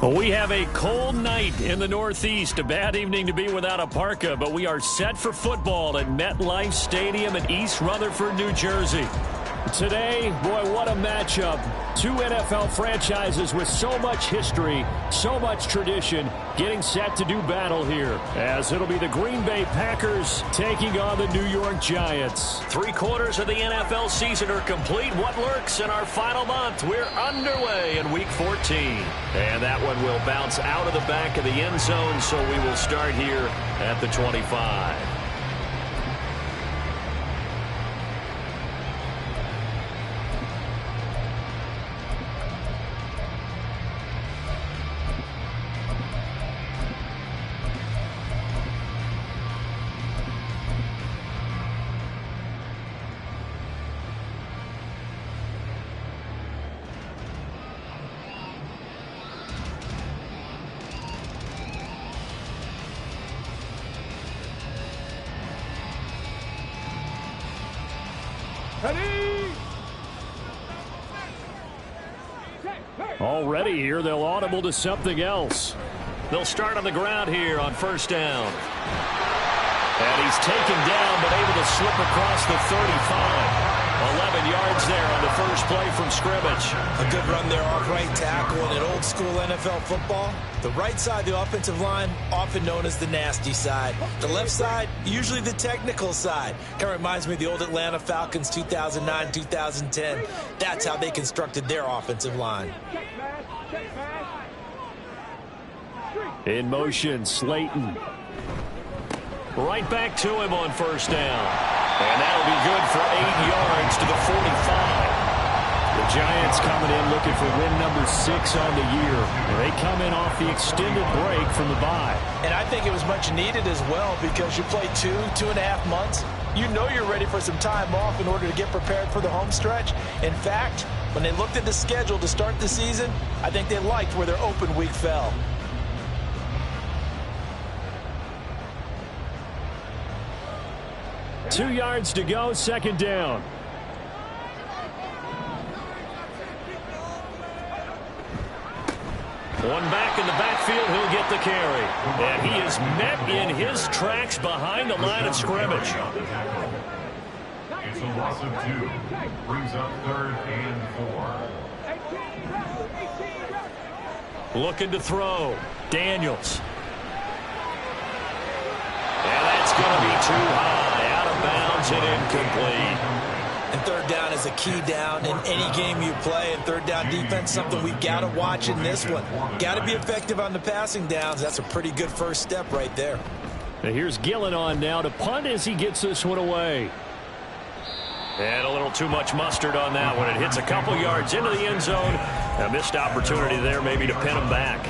We have a cold night in the Northeast. A bad evening to be without a parka, but we are set for football at MetLife Stadium in East Rutherford, New Jersey. Today, boy, what a matchup. Two NFL franchises with so much history, so much tradition, getting set to do battle here, as it'll be the Green Bay Packers taking on the New York Giants. 3/4 of the NFL season are complete. What lurks in our final month? We're underway in Week 14. And that one will bounce out of the back of the end zone, so we will start here at the 25. Already here, they'll audible to something else. They'll start on the ground here on first down. And he's taken down, but able to slip across the 35. 11 yards there on the first play from scrimmage. A good run there off right tackle. In old school NFL football, the right side of the offensive line, often known as the nasty side. The left side, usually the technical side. Kind of reminds me of the old Atlanta Falcons 2009, 2010. That's how they constructed their offensive line. In motion, Slayton. Right back to him on first down. And that'll be good for 8 yards to the 45. The Giants coming in looking for win number 6 on the year. And they come in off the extended break from the bye. And I think it was much needed as well, because you play 2.5 months. You know you're ready for some time off in order to get prepared for the home stretch. In fact, when they looked at the schedule to start the season, I think they liked where their open week fell. Two yards to go, second down. One back in the backfield, he'll get the carry. And he is met in his tracks behind the line of scrimmage. It's a loss of 2. Brings up 3rd and 4. Looking to throw. Daniels. And that's going to be too high. Out of bounds and incomplete. And third down is a key down in any game you play. And third down defense, something we've got to watch in this one. Got to be effective on the passing downs. That's a pretty good first step right there. Now here's Gillen on now to punt as he gets this one away. And a little too much mustard on that one. It hits a couple yards into the end zone. A missed opportunity there maybe to pin him back.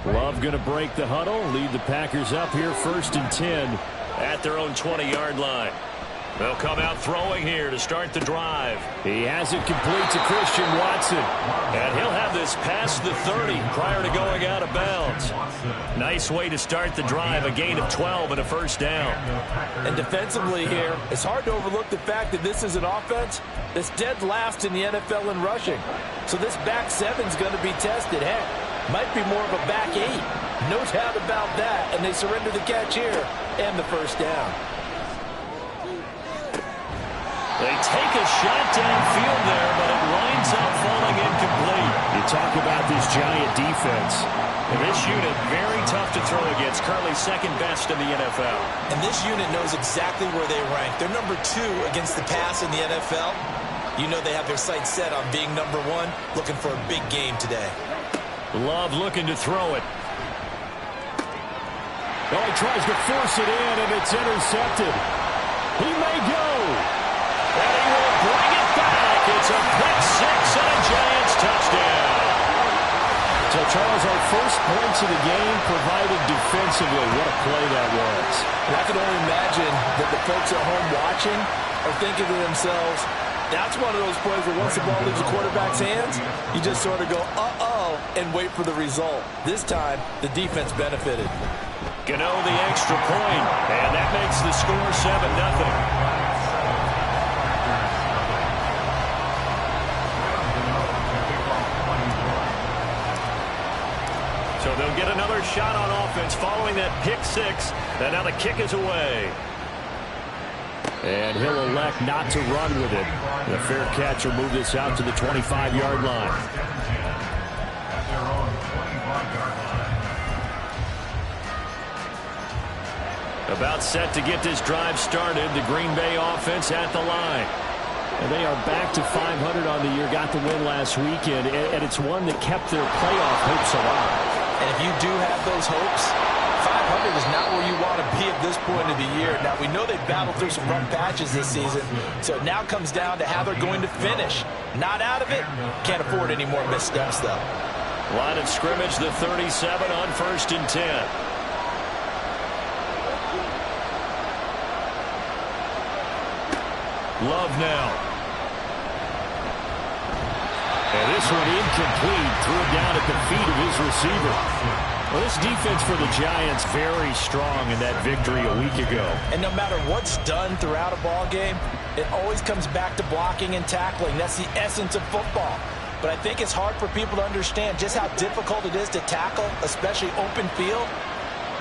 Love going to break the huddle, lead the Packers up here 1st and 10 at their own 20-yard line. They'll come out throwing here to start the drive. He has it complete to Christian Watson. And he'll have this past the 30 prior to going out of bounds. Nice way to start the drive, a gain of 12 and a first down. And defensively here, it's hard to overlook the fact that this is an offense that's dead last in the NFL in rushing. So this back 7's going to be tested. Heck, might be more of a back 8. No doubt about that. And they surrender the catch here and the first down. They take a shot downfield there, but it winds up falling incomplete. You talk about this Giant defense. And this unit, very tough to throw against. Currently second best in the NFL. And this unit knows exactly where they rank. They're number 2 against the pass in the NFL. You know they have their sights set on being number 1, looking for a big game today. Love looking to throw it. Oh, he tries to force it in, and it's intercepted. He may go. And he will bring it back. It's a pick 6 and a Giants touchdown. So, Charles, our first points of the game provided defensively. What a play that was. And I can only imagine that the folks at home watching are thinking to themselves, That's one of those plays where once the ball leaves the quarterback's hands, you just sort of go, uh-oh, and wait for the result. This time, the defense benefited. Gano the extra point, and that makes the score 7-0. So they'll get another shot on offense following that pick six, and now the kick is away. And he'll elect not to run with it. The fair catch will move this out to the 25-yard line. About set to get this drive started, the Green Bay offense at the line. And they are back to 500 on the year, got the win last weekend, and it's one that kept their playoff hopes alive. And if you do have those hopes, 500 is not where you want to be at this point of the year. Now, we know they've battled through some rough patches this season, so it now comes down to how they're going to finish. Not out of it. Can't afford any more missteps, though. Line of scrimmage, the 37 on 1st and 10. Love now. And this one incomplete. Threw it down at the feet of his receiver. Well, this defense for the Giants very strong in that victory a week ago. And no matter what's done throughout a ball game, it always comes back to blocking and tackling. That's the essence of football. But I think it's hard for people to understand just how difficult it is to tackle, especially open field.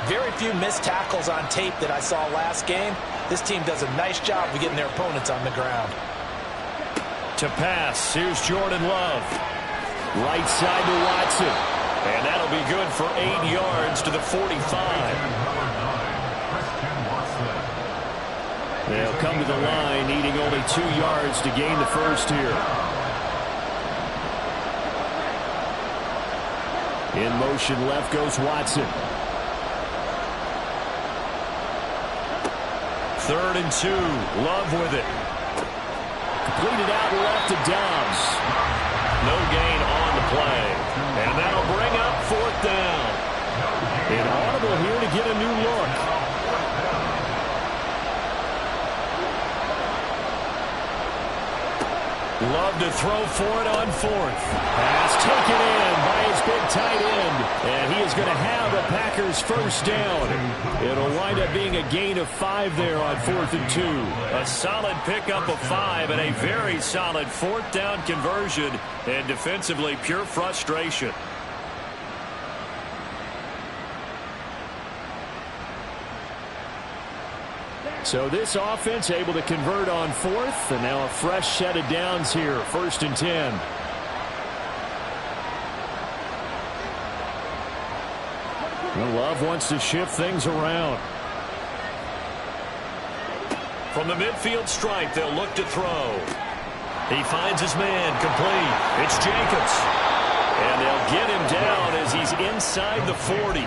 Very few missed tackles on tape that I saw last game. This team does a nice job of getting their opponents on the ground. To pass, here's Jordan Love. Right side to Watson. And that'll be good for 8 yards to the 45. They'll come to the line, needing only 2 yards to gain the first here. In motion left goes Watson. 3rd and 2. Love with it. Completed out left to Dobbs. No gain on the play. And that'll bring up 4th down. An audible here to get a new look. Love to throw for it on 4th. Pass taken in by his big tight end. And he is going to have a Packers first down. It'll wind up being a gain of 5 there on 4th and 2. A solid pickup of 5 and a very solid 4th down conversion. And defensively, pure frustration. So this offense able to convert on 4th, and now a fresh set of downs here, 1st and 10. Well, Love wants to shift things around. From the midfield stripe, they'll look to throw. He finds his man, complete. It's Jacobs. And they'll get him down as he's inside the 40.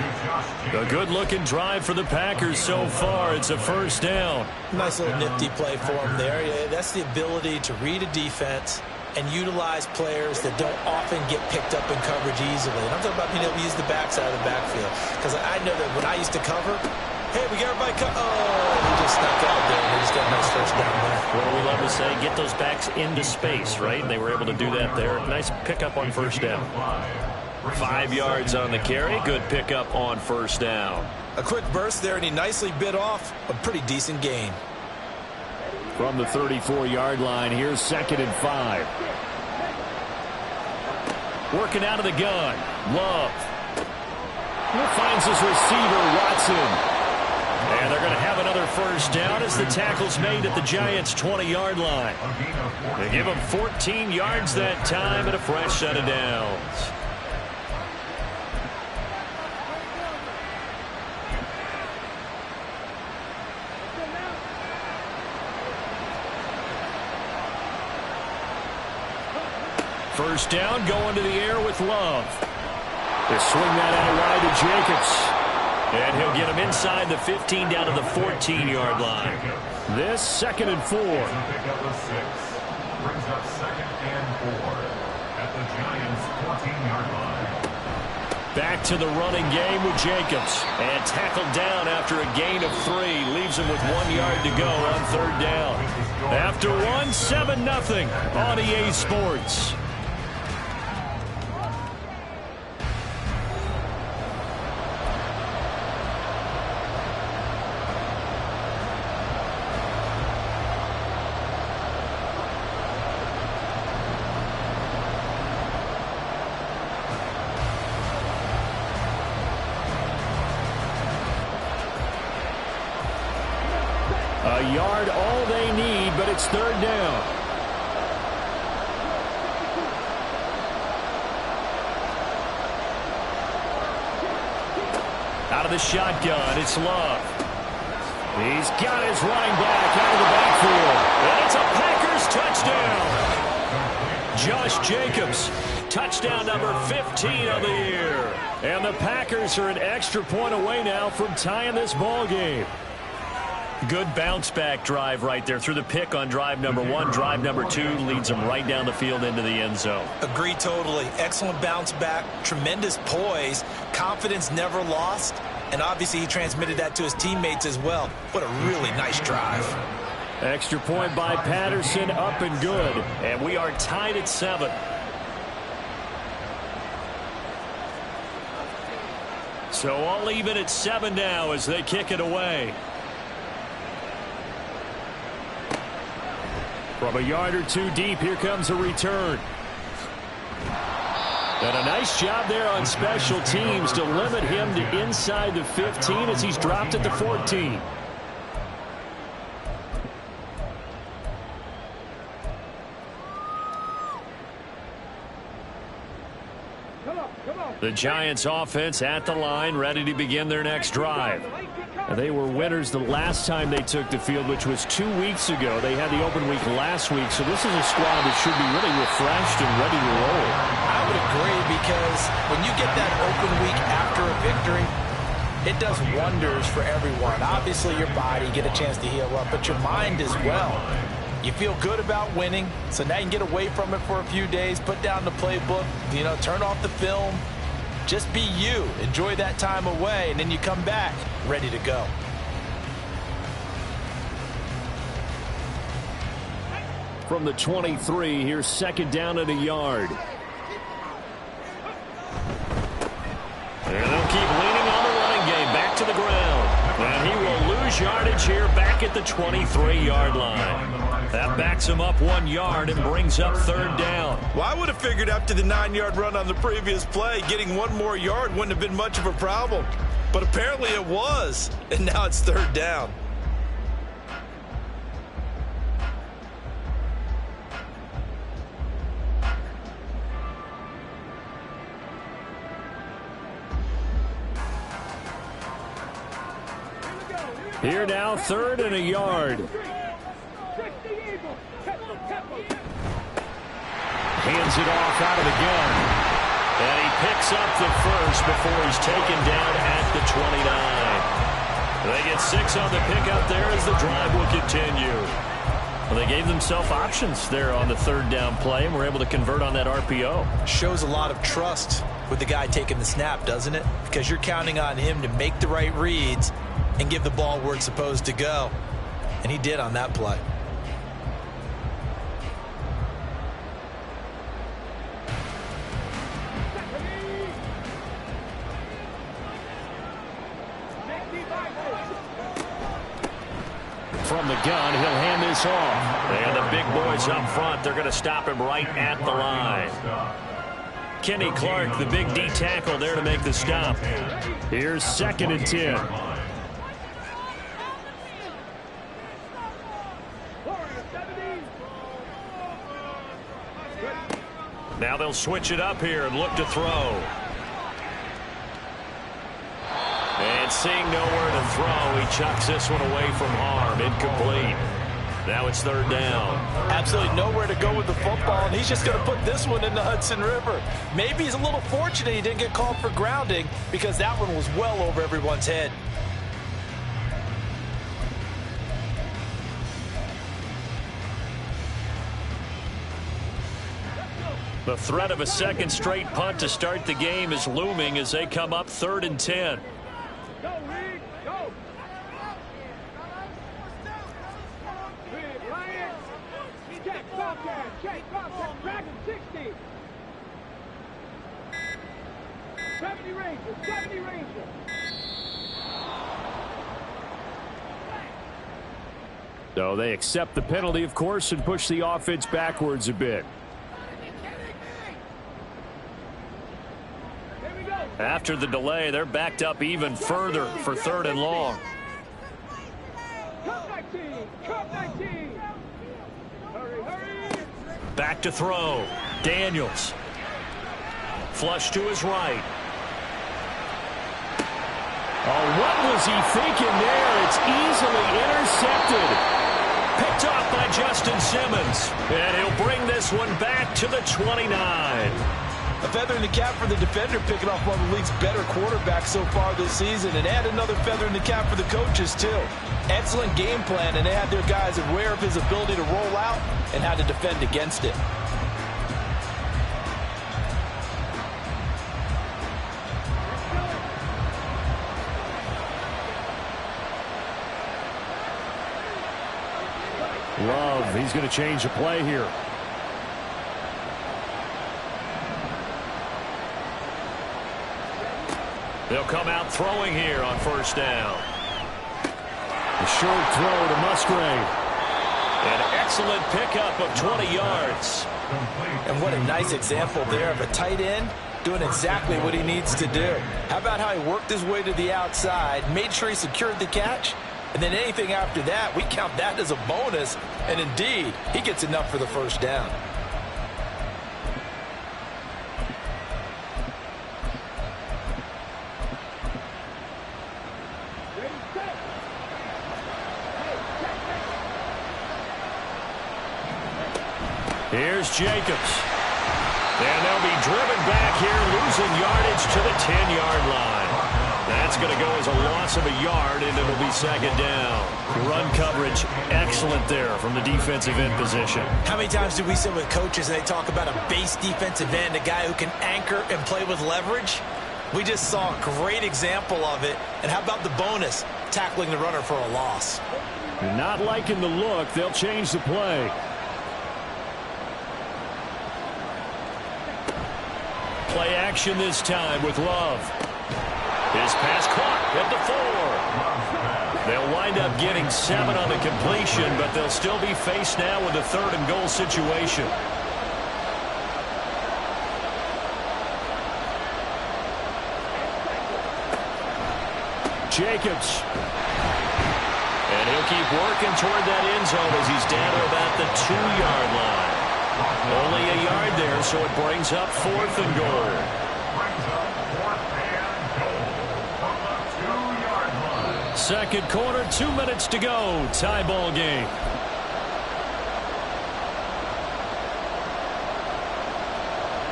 A good-looking drive for the Packers so far. It's a first down. Nice little nifty play for him there. Yeah, that's the ability to read a defense and utilize players that don't often get picked up in coverage easily. And I'm talking about being able to use the backside of the backfield. Because I know that when I used to cover, hey, we got everybody covered. Oh, he just snuck out there. He just got a nice first down there. What do we love to say? Get those backs into space, right? They were able to do that there. Nice pickup on first down. 5 yards on the carry. Good pickup on first down. A quick burst there, and he nicely bit off a pretty decent gain. From the 34-yard line, here's 2nd and 5. Working out of the gun. Love. Finds his receiver, Watson. And they're going to have another first down as the tackle's made at the Giants' 20-yard line. They give him 14 yards that time and a fresh set of downs. First down, going to the air with Love. They swing that out wide to Jacobs. And he'll get him inside the 15 down to the 14-yard line. This 2nd and 4. Brings up 2nd and 4 at the Giants' 14-yard line. Back to the running game with Jacobs. And tackled down after a gain of 3. Leaves him with 1 yard to go on third down. After one, 7-0 on EA Sports. A yard all they need, but it's third down. Out of the shotgun, it's Love. He's got his running back out of the backfield. And it's a Packers touchdown. Josh Jacobs, touchdown number 15 of the year. And the Packers are an extra point away now from tying this ball game. Good bounce-back drive right there through the pick on drive number 1. Drive number 2 leads them right down the field into the end zone. Agree totally. Excellent bounce-back, tremendous poise, confidence never lost, and obviously he transmitted that to his teammates as well. What a really nice drive. Extra point by Patterson, up and good. And we are tied at 7. So all even at 7 now as they kick it away. From a yard or 2 deep, here comes a return. And a nice job there on special teams to limit him to inside the 15 as he's dropped at the 14. The Giants offense at the line, ready to begin their next drive. They were winners the last time they took the field, which was 2 weeks ago. They had the open week last week, so this is a squad that should be really refreshed and ready to roll. I would agree, because when you get that open week after a victory, it does wonders for everyone. Obviously, your body, get a chance to heal up, but your mind as well. You feel good about winning, so now you can get away from it for a few days, put down the playbook, turn off the film. Just be you. Enjoy that time away, and then you come back ready to go. From the 23, here's second down at a yard. And they'll keep leaning on the running game. Back to the ground. And he will lose yardage here back at the 23-yard line. That backs him up 1 yard and brings up third down. Well, I would have figured after the 9-yard run on the previous play, getting 1 more yard wouldn't have been much of a problem. But apparently it was, and now it's third down. Here now, third and a yard. Hands it off out of the gun. And he picks up the first before he's taken down at the 29. They get 6 on the pickup there as the drive will continue. Well, they gave themselves options there on the third down play and were able to convert on that RPO. Shows a lot of trust with the guy taking the snap, doesn't it? Because you're counting on him to make the right reads and give the ball where it's supposed to go. And he did on that play. From the gun, he'll hand this off. And the big boys up front, they're going to stop him right at the line. Kenny Clark, the big D tackle there to make the stop. Here's second and 10. Now they'll switch it up here and look to throw. And seeing nowhere to throw, he chucks this one away from harm. Incomplete. Now it's third down. Absolutely nowhere to go with the football, and he's just going to put this one in the Hudson River. Maybe he's a little fortunate he didn't get called for grounding, because that one was well over everyone's head. The threat of a second straight punt to start the game is looming as they come up 3rd and 10. So they accept the penalty, of course, and push the offense backwards a bit. After the delay, they're backed up even further for 3rd and long. Back to throw. Daniels. Flush to his right. Oh, what was he thinking there? It's easily intercepted. Picked off by Justin Simmons. And he'll bring this one back to the 29. A feather in the cap for the defender, picking off one of the league's better quarterbacks so far this season. And add another feather in the cap for the coaches, too. Excellent game plan, and they had their guys aware of his ability to roll out and how to defend against it. Love, he's going to change the play here. They'll come out throwing here on 1st down. A short throw to Musgrave. An excellent pickup of 20 yards. And what a nice example there of a tight end doing exactly what he needs to do. How about how he worked his way to the outside, made sure he secured the catch, and then anything after that, we count that as a bonus. And indeed, he gets enough for the 1st down. Here's Jacobs. And they'll be driven back here, losing yardage to the 10-yard line. That's going to go as a loss of a yard, and it'll be 2nd down. Run coverage, excellent there from the defensive end position. How many times do we sit with coaches and they talk about a base defensive end, a guy who can anchor and play with leverage? We just saw a great example of it. And how about the bonus, tackling the runner for a loss? Not liking the look. They'll change the play. Play action this time with Love. His pass caught at the 4. They'll wind up getting 7 on the completion, but they'll still be faced now with a 3rd and goal situation. Jacobs. And he'll keep working toward that end zone as he's down to about the 2-yard line. Only a yard there, so it brings up 4th and goal. 2nd quarter, 2 minutes to go. Tie ball game.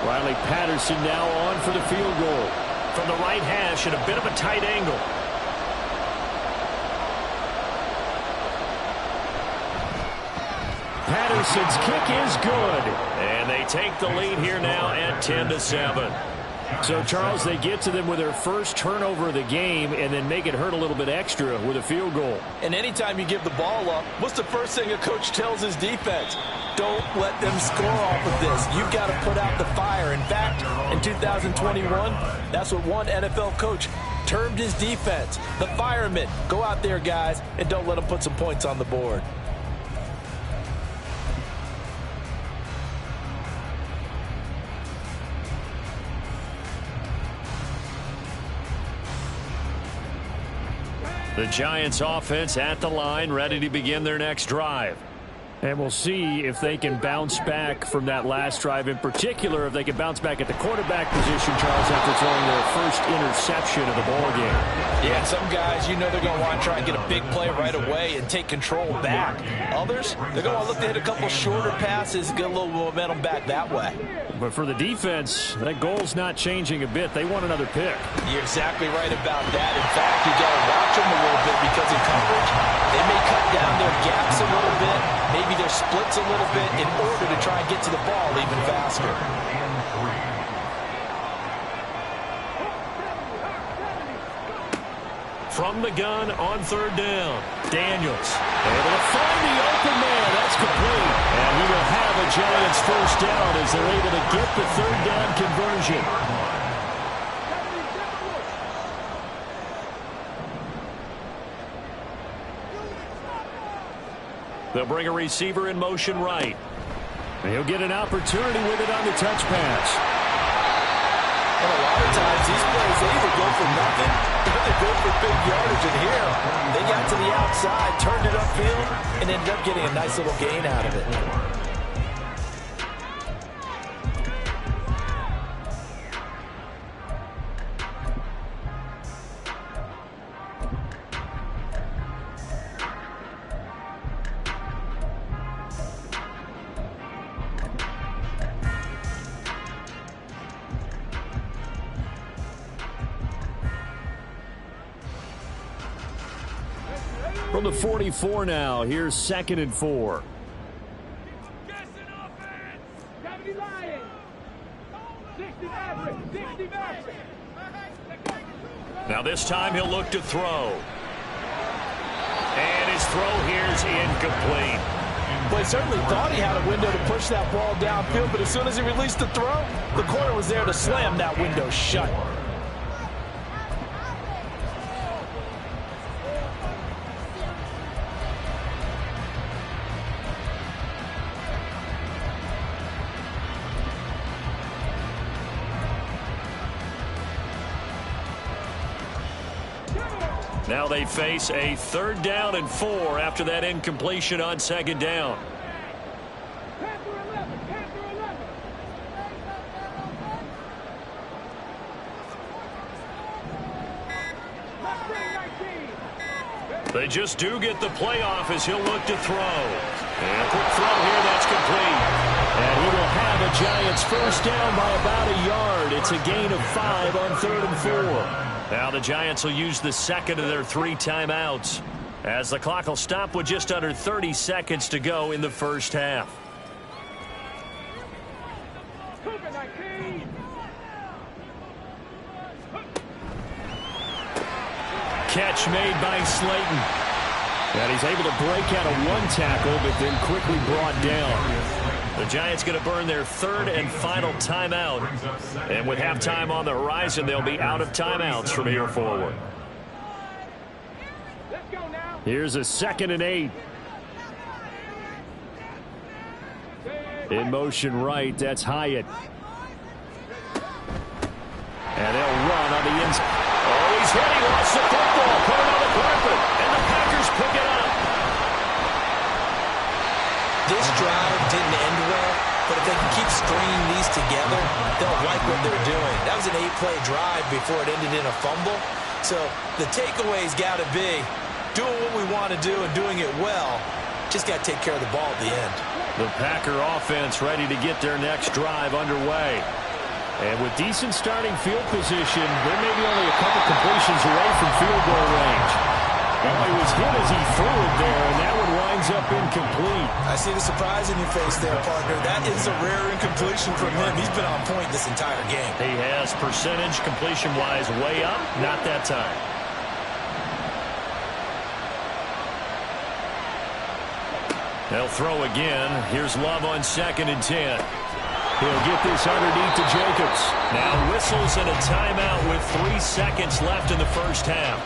Riley Patterson now on for the field goal. From the right hash at a bit of a tight angle. Patterson's kick is good. And they take the lead here now at 10-7. So, Charles, they get to them with their first turnover of the game and then make it hurt a little bit extra with a field goal. And anytime you give the ball up, what's the first thing a coach tells his defense? Don't let them score off of this. You've got to put out the fire. In fact, in 2021, that's what one NFL coach termed his defense. The firemen. Go out there, guys, and don't let them put some points on the board. The Giants offense at the line, ready to begin their next drive. And we'll see if they can bounce back from that last drive. In particular, if they can bounce back at the quarterback position, Charles, after throwing their first interception of the ball game. Yeah, some guys, you know they're going to want to try and get a big play right away and take control back. Others, they're going to look to hit a couple shorter passes and get a little momentum back that way. But for the defense, that goal's not changing a bit. They want another pick. You're exactly right about that. In fact, you got to watch them a little bit because in coverage, they may cut down their gaps a little bit. Maybe their splits a little bit in order to try and get to the ball even faster. From the gun on third down, Daniels able to find the open man. That's complete. And he will have a Giants first down as they're able to get the third down conversion. They'll bring a receiver in motion right. He'll get an opportunity with it on the touch pass. And a lot of times these plays, they either go for nothing or they go for big yardage. And here, they got to the outside, turned it upfield, and ended up getting a nice little gain out of it. From the 44 now, here's 2nd and 4. Now this time he'll look to throw. And his throw here's incomplete. Well, he certainly thought he had a window to push that ball downfield, but as soon as he released the throw, the corner was there to slam that window shut. Now they face a 3rd down and 4 after that incompletion on 2nd down. They just do get the playoff as he'll look to throw. And a quick throw here, that's complete. And he will have a Giants first down by about a yard. It's a gain of 5 on 3rd and 4. Now the Giants will use the second of their 3 timeouts as the clock will stop with just under 30 seconds to go in the first half. Catch made by Slayton. And he's able to break out of 1 tackle, but then quickly brought down. The Giants going to burn their 3rd and final timeout. And with halftime on the horizon, they'll be out of timeouts from here forward. Here's a 2nd and 8. In motion right, that's Hyatt. And they'll run on the inside. Oh, he's hit. He lost the football. Put it on the carpet. And the Packers pick it up. This drive didn't end well, but if they can keep stringing these together, they'll like what they're doing. That was an 8-play drive before it ended in a fumble. So the takeaway's got to be doing what we want to do and doing it well. Just got to take care of the ball at the end. The Packer offense ready to get their next drive underway. And with decent starting field position, they may be only a couple completions away from field goal range. Well, he was hit as he threw it there, and that one winds up incomplete. I see the surprise in your face there, partner. That is a rare incompletion from him. He's been on point this entire game. He has percentage completion-wise way up, not that time. They'll throw again. Here's Love on 2nd and 10. He'll get this underneath to Jacobs. Now whistles and a timeout with 3 seconds left in the first half.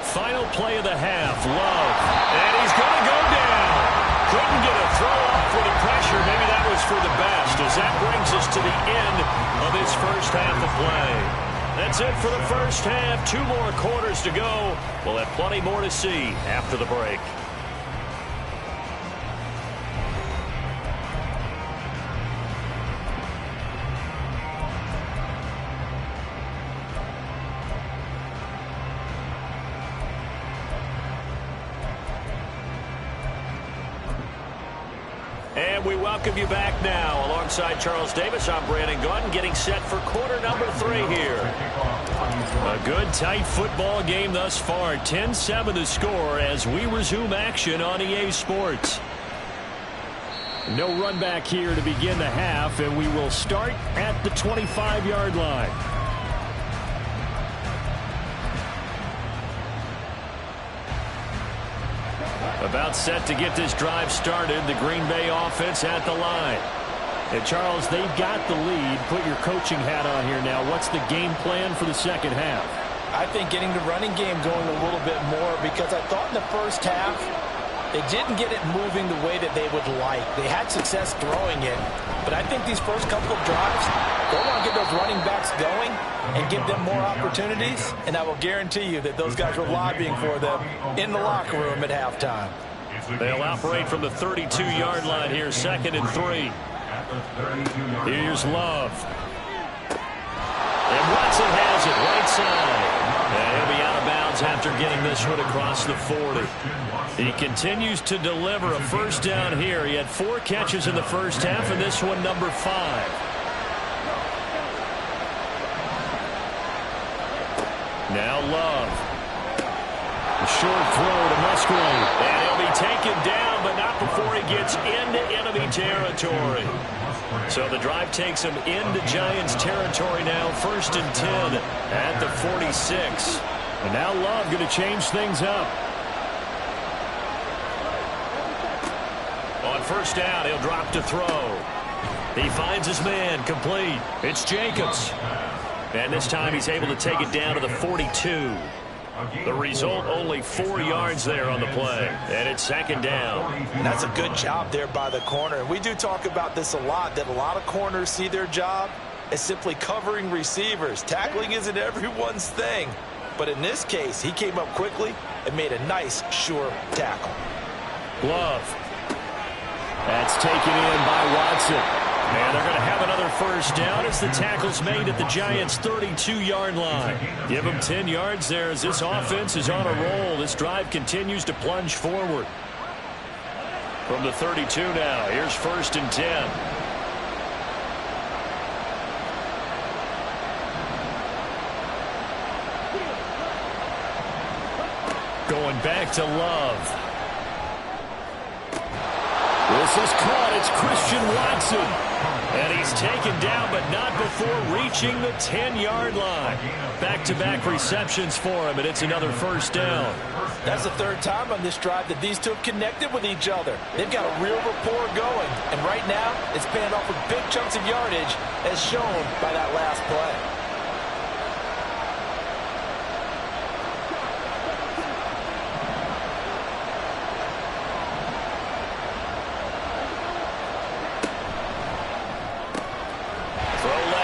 Final play of the half, Love. And he's going to go down. Couldn't get a throw off with the pressure. Maybe that was for the best, as that brings us to the end of this first half of play. That's it for the first half. 2 more quarters to go. We'll have plenty more to see after the break. And we welcome you back now. Alongside Charles Davis, I'm Brandon Gaudin, getting set for quarter number 3 here. A good, tight football game thus far. 10-7 the score as we resume action on EA Sports. No run back here to begin the half, and we will start at the 25-yard line. About set to get this drive started. The Green Bay offense at the line. And Charles, they've got the lead. Put your coaching hat on here now. What's the game plan for the second half? I think getting the running game going a little bit more, because I thought in the first half they didn't get it moving the way that they would like. They had success throwing it, but I think these first couple of drives, they want to get those running backs going and give them more opportunities, and I will guarantee you that those guys were lobbying for them in the locker room at halftime. They'll operate from the 32-yard line here, 2nd and 3. Here's Love. And Watson has it right side. And he'll be out of bounds after getting this one across the 40. He continues to deliver a first down here. He had 4 catches in the first half, and this one number 5. Now Love. A short throw to Musgrave. And he'll be taken down, but not before he gets into enemy territory. So the drive takes him into Giants territory now. 1st and 10 at the 46. And now Love going to change things up. On first down, he'll drop to throw. He finds his man, complete. It's Jacobs. And this time he's able to take it down to the 42. The result, only 4 yards there on the play. And it's 2nd down. And that's a good job there by the corner. We do talk about this a lot, that a lot of corners see their job as simply covering receivers. Tackling isn't everyone's thing. But in this case, he came up quickly and made a nice, sure tackle. Love. That's taken in by Watson. And they're going to have another first down as the tackle's made at the Giants' 32-yard line. Give them 10 yards there as this offense is on a roll. This drive continues to plunge forward. From the 32 now, here's 1st and 10. Going back to Love. This is caught. It's Christian Watson. And he's taken down, but not before reaching the 10-yard line. Back-to-back receptions for him, and it's another first down. That's the 3rd time on this drive that these two have connected with each other. They've got a real rapport going. And right now, it's paying off with big chunks of yardage, as shown by that last play.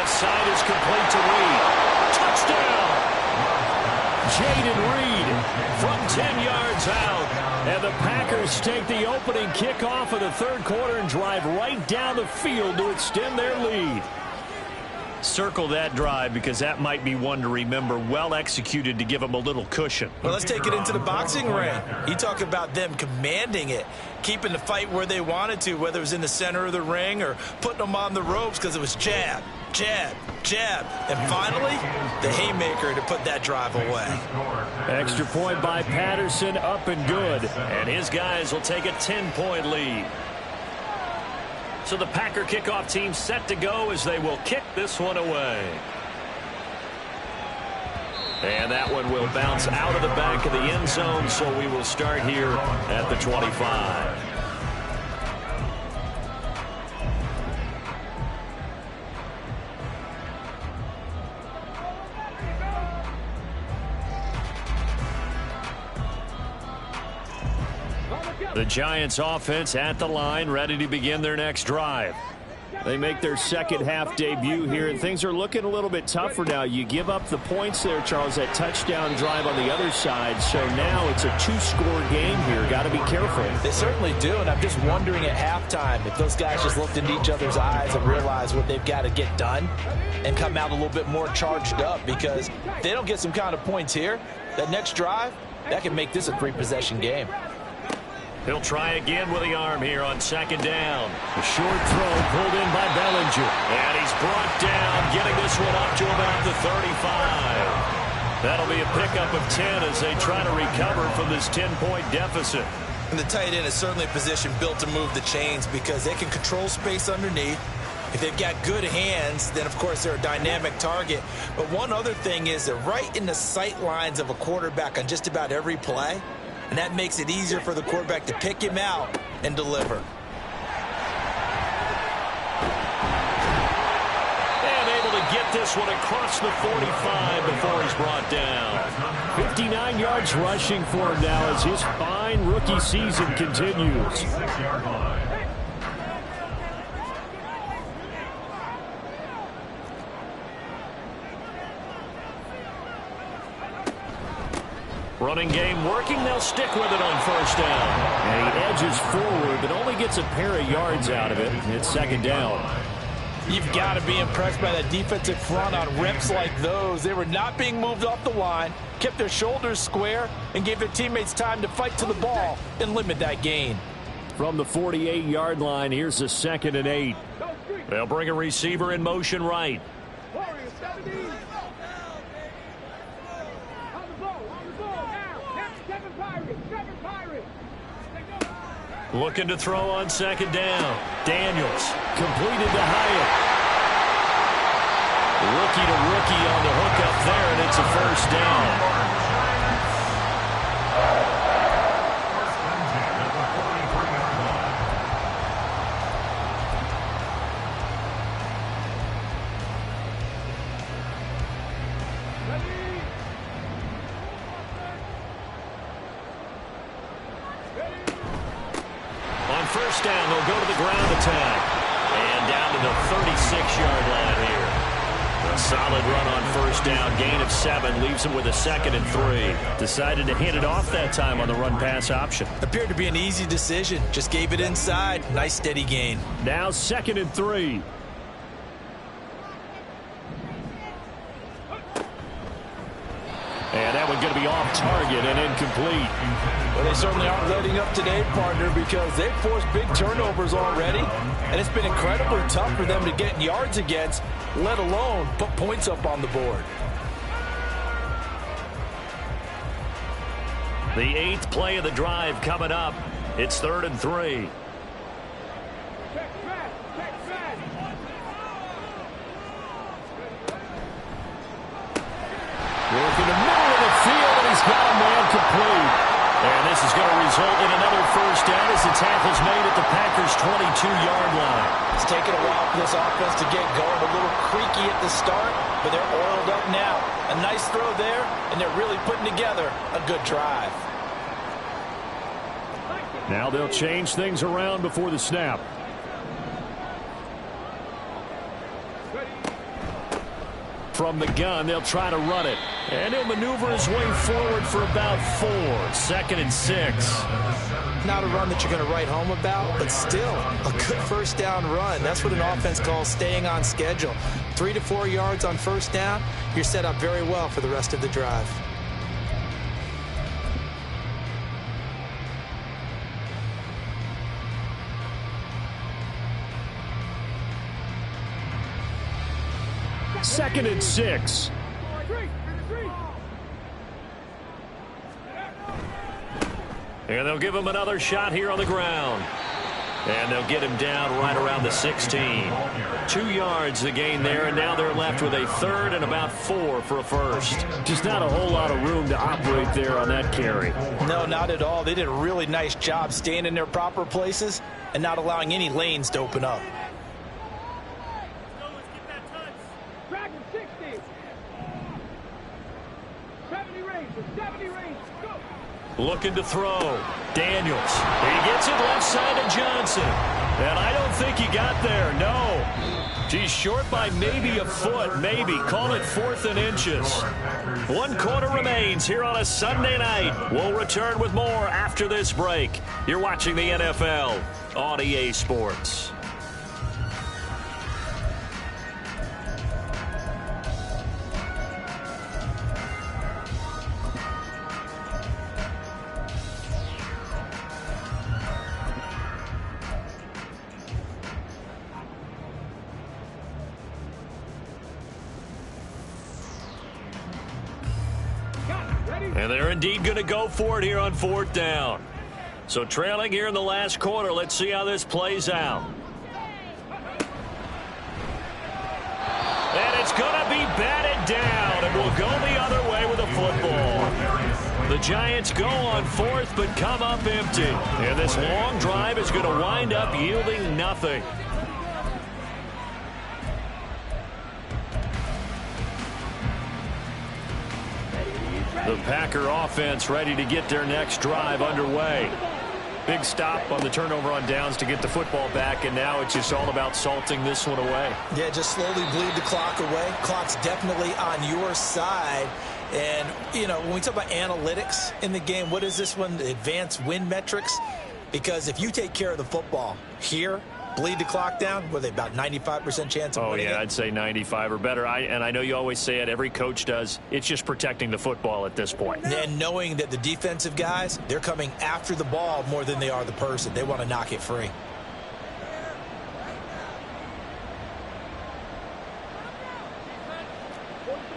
Side is complete to Reed. Touchdown! Jaden Reed from 10 yards out. And the Packers take the opening kickoff of the 3rd quarter and drive right down the field to extend their lead. Circle that drive because that might be one to remember. Well executed to give them a little cushion. Well, let's take it into the boxing ring. You talk about them commanding it, keeping the fight where they wanted to, whether it was in the center of the ring or putting them on the ropes because it was jab, jab, jab. And finally, the haymaker to put that drive away. Extra point by Patterson, up and good. And his guys will take a 10-point lead. So the Packer kickoff team set to go as they will kick this one away. And that one will bounce out of the back of the end zone, so we will start here at the 25. The Giants offense at the line, ready to begin their next drive. They make their second half debut here, and things are looking a little bit tougher now. You give up the points there, Charles, that touchdown drive on the other side. So now it's a 2-score game here. Got to be careful. They certainly do, and I'm just wondering at halftime if those guys just looked into each other's eyes and realized what they've got to get done and come out a little bit more charged up, because if they don't get some kind of points here, that next drive, that can make this a 3-possession game. He'll try again with the arm here on second down. A short throw pulled in by Bellinger. And he's brought down, getting this one up to about the 35. That'll be a pickup of 10 as they try to recover from this 10-point deficit. And the tight end is certainly a position built to move the chains because they can control space underneath. If they've got good hands, then, of course, they're a dynamic target. But one other thing is they're right in the sight lines of a quarterback on just about every play. And that makes it easier for the quarterback to pick him out and deliver. And able to get this one across the 45 before he's brought down. 59 yards rushing for him now as his fine rookie season continues. 6-yard line. Running game working. They'll stick with it on first down. And he edges forward, but only gets a pair of yards out of it. It's second down. You've got to be impressed by that defensive front on reps like those. They were not being moved off the line, kept their shoulders square, and gave their teammates time to fight to the ball and limit that gain. From the 48-yard line, here's a 2nd and 8. They'll bring a receiver in motion right. Looking to throw on second down. Daniels completed to Hyatt. Rookie to rookie on the hook up there, and it's a first down. First down, they'll go to the ground attack. And down to the 36-yard line here. A solid run on first down. Gain of 7 leaves him with a 2nd and 3. Decided to hand it off that time on the run-pass option. Appeared to be an easy decision. Just gave it inside. Nice steady gain. Now 2nd and 3. And that one's going to be off target and incomplete. Well, they certainly aren't letting up today, partner, because they've forced big turnovers already. And it's been incredibly tough for them to get yards against, let alone put points up on the board. The 8th play of the drive coming up. It's 3rd and 3. Working the middle of the field, and he's got a man complete. And this is going to result in another first down as the tackle's made at the Packers' 22-yard line. It's taken a while for this offense to get going. A little creaky at the start, but they're oiled up now. A nice throw there, and they're really putting together a good drive. Now they'll change things around before the snap. From the gun, they'll try to run it. And he'll maneuver his way forward for about 4. 2nd and 6. Not a run that you're going to write home about, but still a good first down run. That's what an offense calls staying on schedule. 3 to 4 yards on first down, you're set up very well for the rest of the drive. Second and 6. And they'll give him another shot here on the ground. And they'll get him down right around the 16. 2 yards the gain there, and now they're left with a 3rd and about 4 for a first. Just not a whole lot of room to operate there on that carry. No, not at all. They did a really nice job staying in their proper places and not allowing any lanes to open up. Looking to throw. Daniels. He gets it left side to Johnson. And I don't think he got there. No. He's short by maybe a foot. Maybe. Call it 4th and inches. 1 quarter remains here on a Sunday night. We'll return with more after this break. You're watching the NFL on EA Sports. And they're indeed going to go for it here on 4th down. So trailing here in the last quarter. Let's see how this plays out. And it's going to be batted down, and we'll go the other way with the football. The Giants go on 4th, but come up empty. And this long drive is going to wind up yielding nothing. The Packer offense ready to get their next drive underway. Big stop on the turnover on downs to get the football back, and now it's just all about salting this one away. Yeah, just slowly bleed the clock away. Clock's definitely on your side. And, you know, when we talk about analytics in the game, what is this one? Advanced win metrics? Because if you take care of the football here, bleed the clock down, what are they, about 95% chance of winning it? I'd say 95 or better. And I know you always say it, every coach does. It's just protecting the football at this point. And knowing that the defensive guys, they're coming after the ball more than they are the person. They want to knock it free.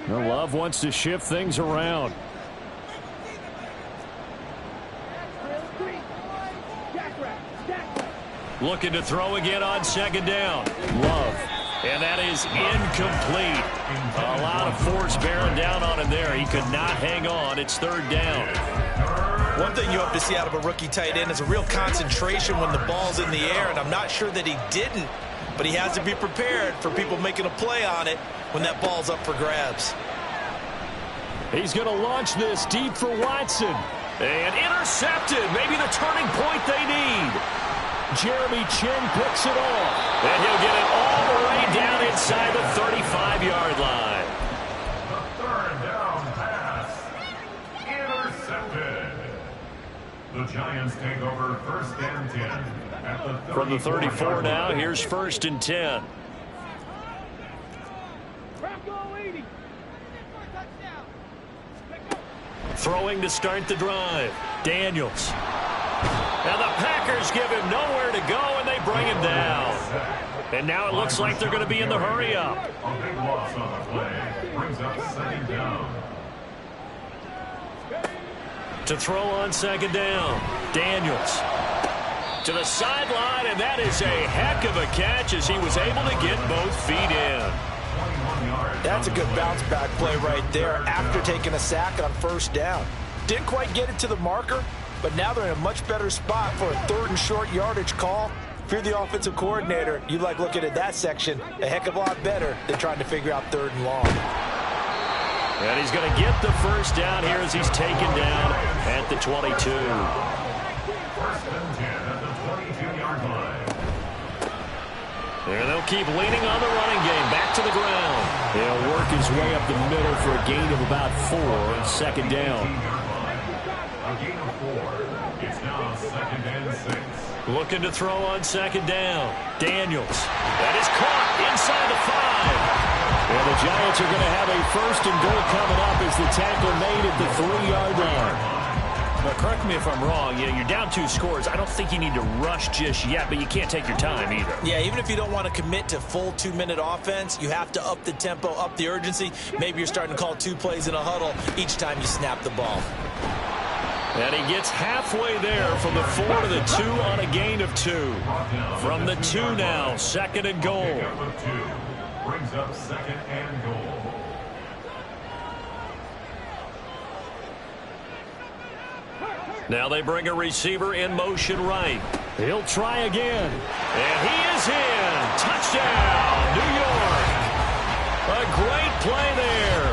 Love wants to shift things around. Looking to throw again on 2nd down. Love. And that is incomplete. A lot of force bearing down on him there. He could not hang on. It's 3rd down. One thing you hope to see out of a rookie tight end is a real concentration when the ball's in the air, and I'm not sure that he didn't, but he has to be prepared for people making a play on it when that ball's up for grabs. He's going to launch this deep for Watson. And intercepted. Maybe the turning point they need. Jeremy Chinn picks it off. And he'll get it all the way down inside the 35-yard line. The 3rd down pass. Intercepted. The Giants take over 1st and 10. At the From the 34 now, here's 1st and 10. Throwing to start the drive. Daniels. And the Packers give him nowhere to go, and they bring him down. And now it looks like they're going to be in the hurry-up. A big loss on the play. Brings up 2nd down. To throw on 2nd down. Daniels. To the sideline, and that is a heck of a catch as he was able to get both feet in. That's a good bounce-back play right there after taking a sack on 1st down. Didn't quite get it to the marker, but now they're in a much better spot for a 3rd and short yardage call. If you're the offensive coordinator, you like looking at that section a heck of a lot better than trying to figure out 3rd and long. And he's going to get the 1st down here as he's taken down at the 22. 1st and 10 at the 22-yard line. And they'll keep leaning on the running game. Back to the ground. He'll work his way up the middle for a gain of about 4. 2nd down. A gain of 4. It's now 2nd and 6. Looking to throw on 2nd down. Daniels. That is caught inside the 5. And the Giants are going to have a 1st and goal coming up as the tackle made at the 3-yard line. Now, correct me if I'm wrong. You're down 2 scores. I don't think you need to rush just yet, but you can't take your time either. Yeah, even if you don't want to commit to full 2-minute offense, you have to up the tempo, up the urgency. Maybe you're starting to call 2 plays in a huddle each time you snap the ball. And he gets halfway there from the 4 to the 2 on a gain of 2. From the 2 now, 2nd and goal. Brings up 2nd and goal. Now they bring a receiver in motion right. He'll try again. And he is in. Touchdown, New York. A great play there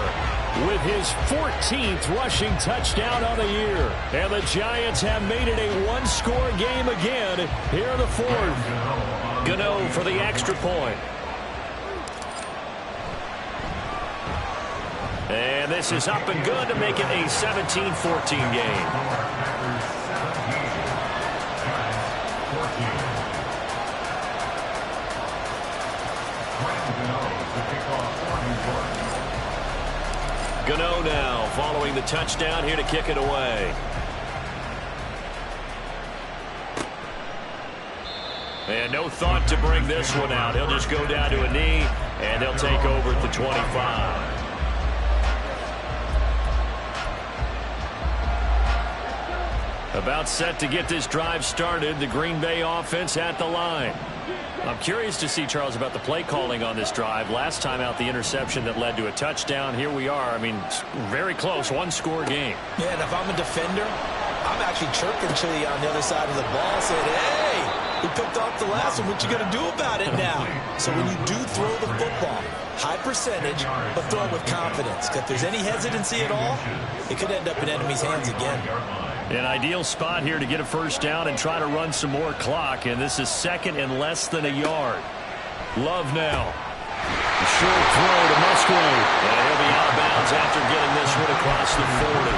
with his 14th rushing touchdown on the year. And the Giants have made it a 1-score game again here in the 4th. Gano for the extra point. And this is up and good to make it a 17-14 game. Gano now following the touchdown here to kick it away. And no thought to bring this one out. He'll just go down to a knee, and he'll take over at the 25. About set to get this drive started. The Green Bay offense at the line. I'm curious to see, Charles, about the play calling on this drive. Last time out, the interception that led to a touchdown. Here we are. I mean, very close, one-score game. Yeah, and if I'm a defender, I'm actually chirping Chili on the other side of the ball, saying, hey, we picked off the last one. What you going to do about it now? So when you do throw the football, high percentage, but throw it with confidence. Because if there's any hesitancy at all, it could end up in enemy's hands again. An ideal spot here to get a first down and try to run some more clock. And this is second and less than a yard. Love now. Short throw to Musgrave. And he'll be out of bounds after getting this one across the 40.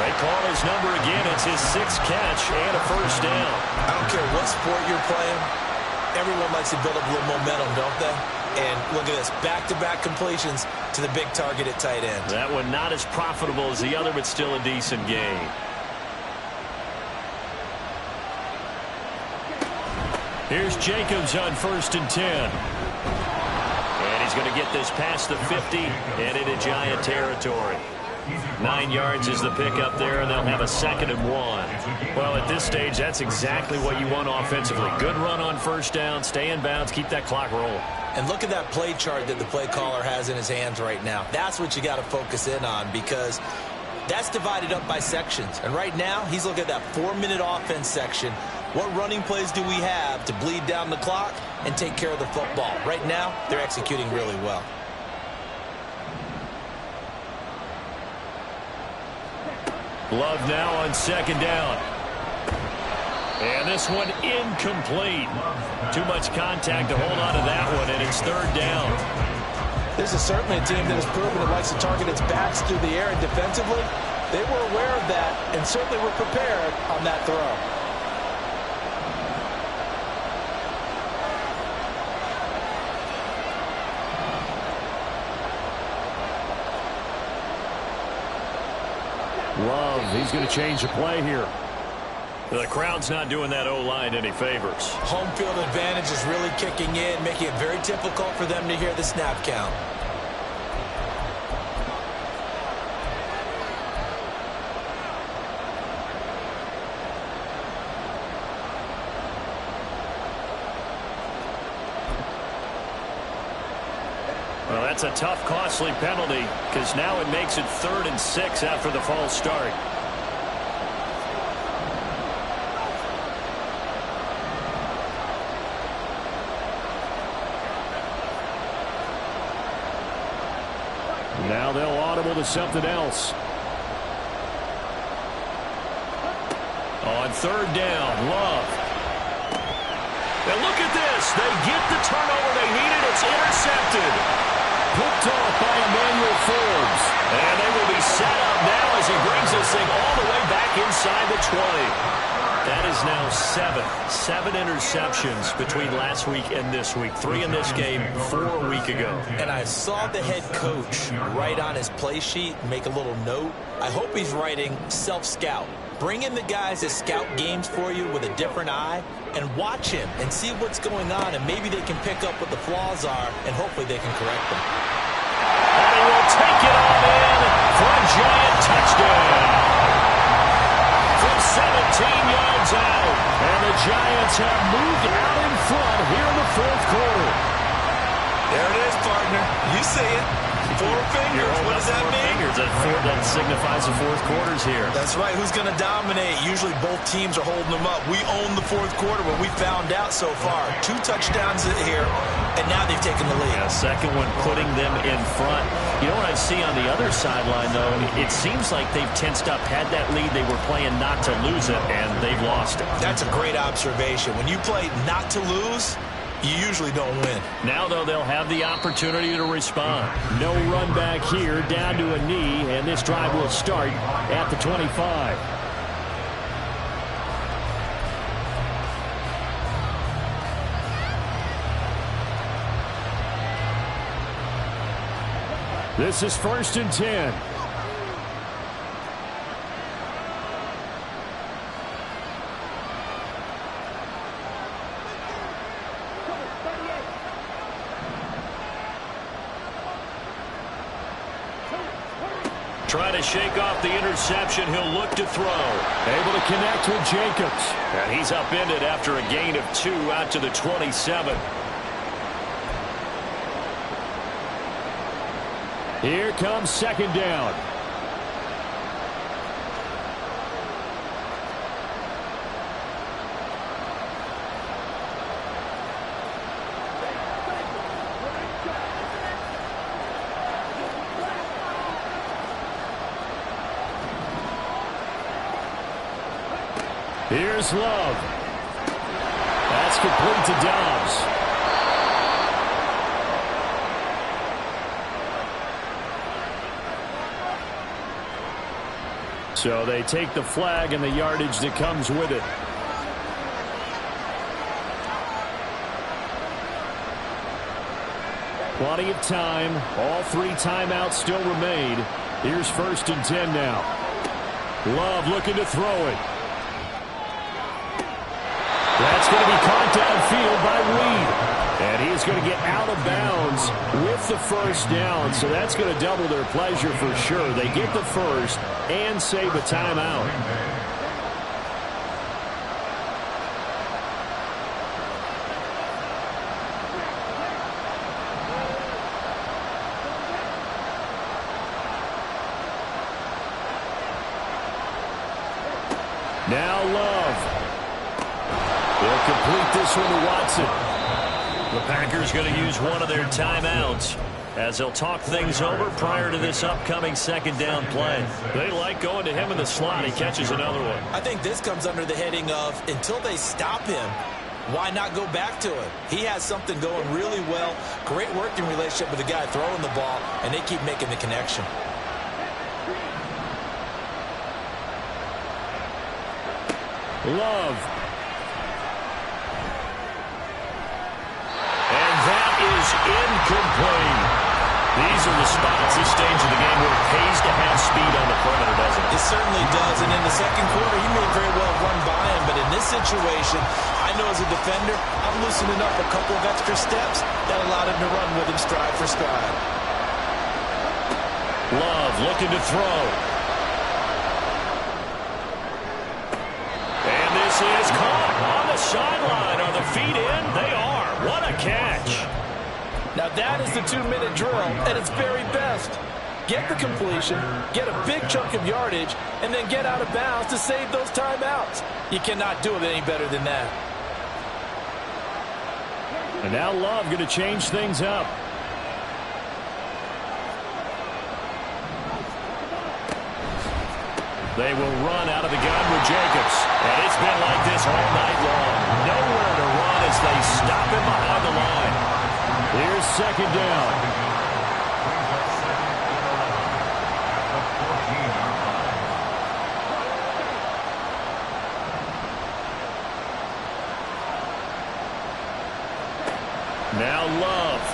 They call his number again. It's his 6th catch and a first down. I don't care what sport you're playing. Everyone likes to build up a little momentum, don't they? And look at this, back-to-back completions to the big target at tight end. That one not as profitable as the other, but still a decent gain. Here's Jacobs on 1st and 10. And he's going to get this past the 50 and into Giant territory. 9 yards is the pickup there, and they'll have a 2nd and 1. Well, at this stage, that's exactly what you want offensively. Good run on first down, stay in bounds, keep that clock rolling. And look at that play chart that the play caller has in his hands right now. That's what you got to focus in on, because that's divided up by sections. And right now, he's looking at that 4-minute offense section. What running plays do we have to bleed down the clock and take care of the football? Right now, they're executing really well. Love now on 2nd down. And this one incomplete. Too much contact to hold on to that one, and it's 3rd down. This is certainly a team that has proven it likes to target its backs through the air, and defensively, they were aware of that and certainly were prepared on that throw. Love, he's going to change the play here. The crowd's not doing that O-line any favors. Home field advantage is really kicking in, making it very difficult for them to hear the snap count. Well, that's a tough, costly penalty, because now it makes it 3rd and 6 after the false start. Now they'll audible to something else. On 3rd down, Love. And look at this. They get the turnover they needed. It's intercepted. Picked off by Emmanuel Forbes. And they will be set up now as he brings this thing all the way back inside the 20. That is now 7 interceptions between last week and this week. 3 in this game, 4 a week ago. And I saw the head coach write on his play sheet, make a little note. I hope he's writing self-scout. Bring in the guys that scout games for you with a different eye and watch him and see what's going on, and maybe they can pick up what the flaws are, and hopefully they can correct them. And he will take it on in for a Giant touchdown. From 17 yards out. And the Giants have moved out in front here in the 4th quarter. There it is, partner. You see it. 4 fingers. What does that mean? Fingers. That signifies the 4th quarter's here. That's right. Who's going to dominate? Usually both teams are holding them up. We own the 4th quarter, but we found out so far. 2 touchdowns here, and now they've taken the lead. Yeah, second one putting them in front. You know what I see on the other sideline, though? It seems like they've tensed up. Had that lead, they were playing not to lose it, and they've lost it. That's a great observation. When you play not to lose, you usually don't win. Now, though, they'll have the opportunity to respond. No run back here, down to a knee, and this drive will start at the 25. This is 1st and 10. Trying to shake off the interception. He'll look to throw. Able to connect with Jacobs. And he's upended after a gain of 2 out to the 27. Here comes second down. Here's Love. That's complete to Dobbs. So they take the flag and the yardage that comes with it. Plenty of time. All 3 timeouts still remain. Here's 1st and 10 now. Love looking to throw it. That's going to be caught downfield by Reed. And he's going to get out of bounds with the first down. So that's going to double their pleasure for sure. They get the first and save a timeout. Now Love. They'll complete this one to Watson. The Packers going to use one of their timeouts as they'll talk things over prior to this upcoming second down play. They like going to him in the slot. He catches another one. I think this comes under the heading of until they stop him, why not go back to it? He has something going really well. Great working relationship with the guy throwing the ball, and they keep making the connection. Love. And that is incomplete. These are the spots this stage of the game where it pays to have speed on the perimeter, doesn't it? It certainly does. And in the second quarter, he may very well run by him. But in this situation, I know as a defender, I'm loosening up a couple of extra steps that allowed him to run with him stride for stride. Love looking to throw. And this is caught on the sideline. Are the feet in? They are. What a catch. Now that is the 2-minute drill at its very best. Get the completion, get a big chunk of yardage, and then get out of bounds to save those timeouts. You cannot do it any better than that. And now Love going to change things up. They will run out of the gun with Jacobs. And it's been like this all night long. Nowhere to run as they stop him behind the line. Here's second down. Now Love.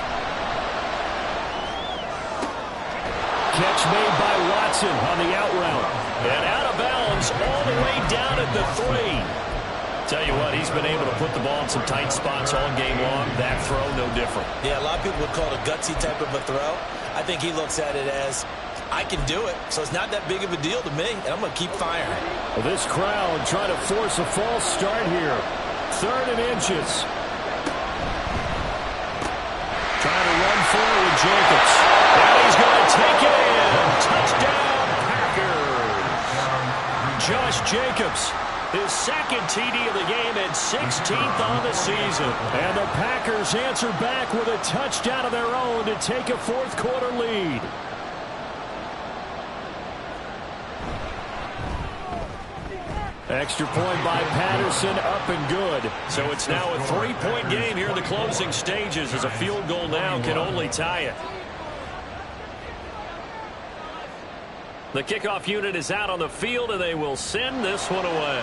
Catch made by Watson on the out route. And out of bounds all the way down at the 3. Tell you what, he's been able to put the ball in some tight spots all game long. That throw, no different. Yeah, a lot of people would call it a gutsy type of a throw. I think he looks at it as, I can do it, so it's not that big of a deal to me, and I'm going to keep firing. Well, this crowd trying to force a false start here. 3rd and inches. Trying to run forward, Jacobs. And he's going to take it in. Touchdown, Packers. Josh Jacobs. His second TD of the game and 16th on the season. And the Packers answer back with a touchdown of their own to take a 4th quarter lead. Extra point by Patterson, up and good. So it's now a 3-point game here in the closing stages as a field goal now can only tie it. The kickoff unit is out on the field, and they will send this one away.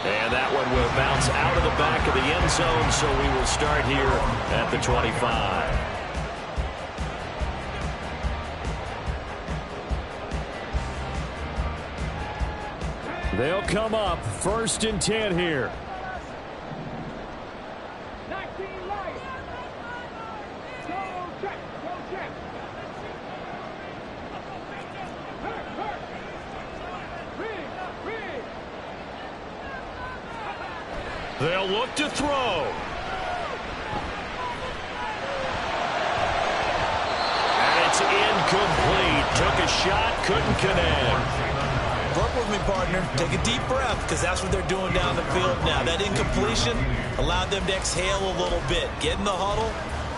And that one will bounce out of the back of the end zone, so we will start here at the 25. They'll come up 1st and 10 here. They'll look to throw. And it's incomplete. Took a shot, couldn't connect. Work with me, partner. Take a deep breath, because that's what they're doing down the field now. That incompletion allowed them to exhale a little bit. Get in the huddle,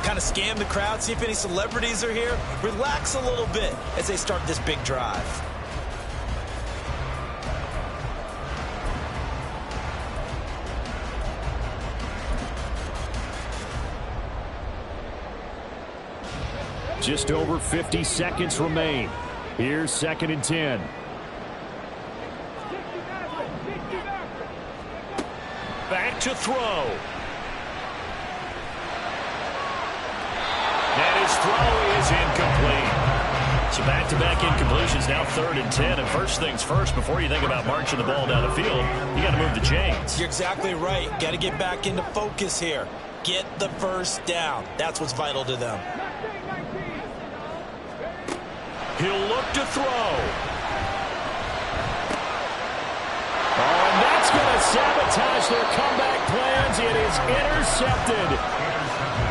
kind of scan the crowd, see if any celebrities are here. Relax a little bit as they start this big drive. Just over 50 seconds remain. Here's 2nd and 10. Back to throw. And his throw is incomplete. So back-to-back incompletions, now 3rd and 10. And first things first, before you think about marching the ball down the field, you got to move the chains. You're exactly right. Got to get back into focus here. Get the first down. That's what's vital to them. He'll look to throw. Oh, and that's going to sabotage their comeback plans. It is intercepted.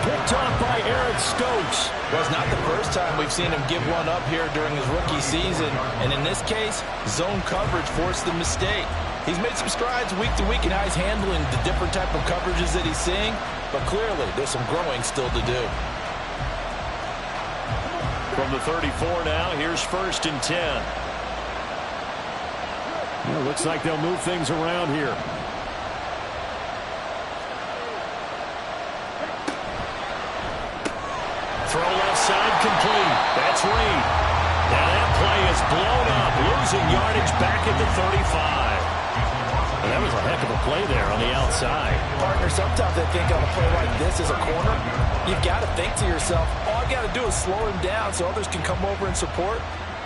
Picked off by Eric Stokes. Well, it's not the first time we've seen him give one up here during his rookie season. And in this case, zone coverage forced the mistake. He's made some strides week to week in how he's handling the different type of coverages that he's seeing. But clearly, there's some growing still to do. From the 34 now, here's 1st and 10. Well, looks like they'll move things around here. Throw left side complete. That's Reed. Now that play is blown up, losing yardage back at the 35. And that was a heck of a play there on the outside. Partner, sometimes I think on a play like this as a corner, you've got to think to yourself, all I got to do is slow him down so others can come over and support.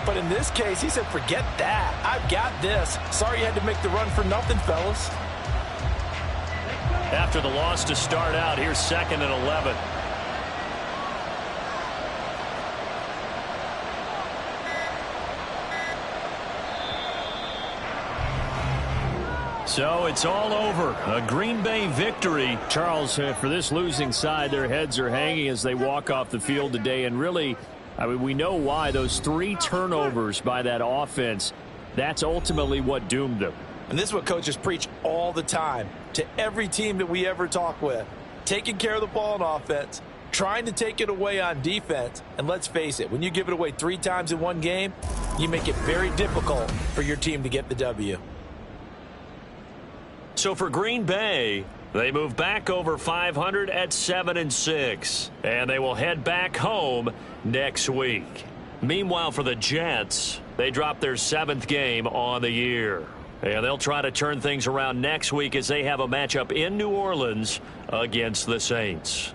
But in this case, he said, forget that. I've got this. Sorry you had to make the run for nothing, fellas. After the loss to start out, here's 2nd and 11. So it's all over. A Green Bay victory. Charles, for this losing side, their heads are hanging as they walk off the field today. And really, I mean, we know why. Those 3 turnovers by that offense, that's ultimately what doomed them. And this is what coaches preach all the time to every team that we ever talk with. Taking care of the ball on offense, trying to take it away on defense. And let's face it, when you give it away 3 times in one game, you make it very difficult for your team to get the W. So for Green Bay, they move back over 500 at 7-6, and they will head back home next week. Meanwhile, for the Jets, they drop their 7th game on the year, and they'll try to turn things around next week as they have a matchup in New Orleans against the Saints.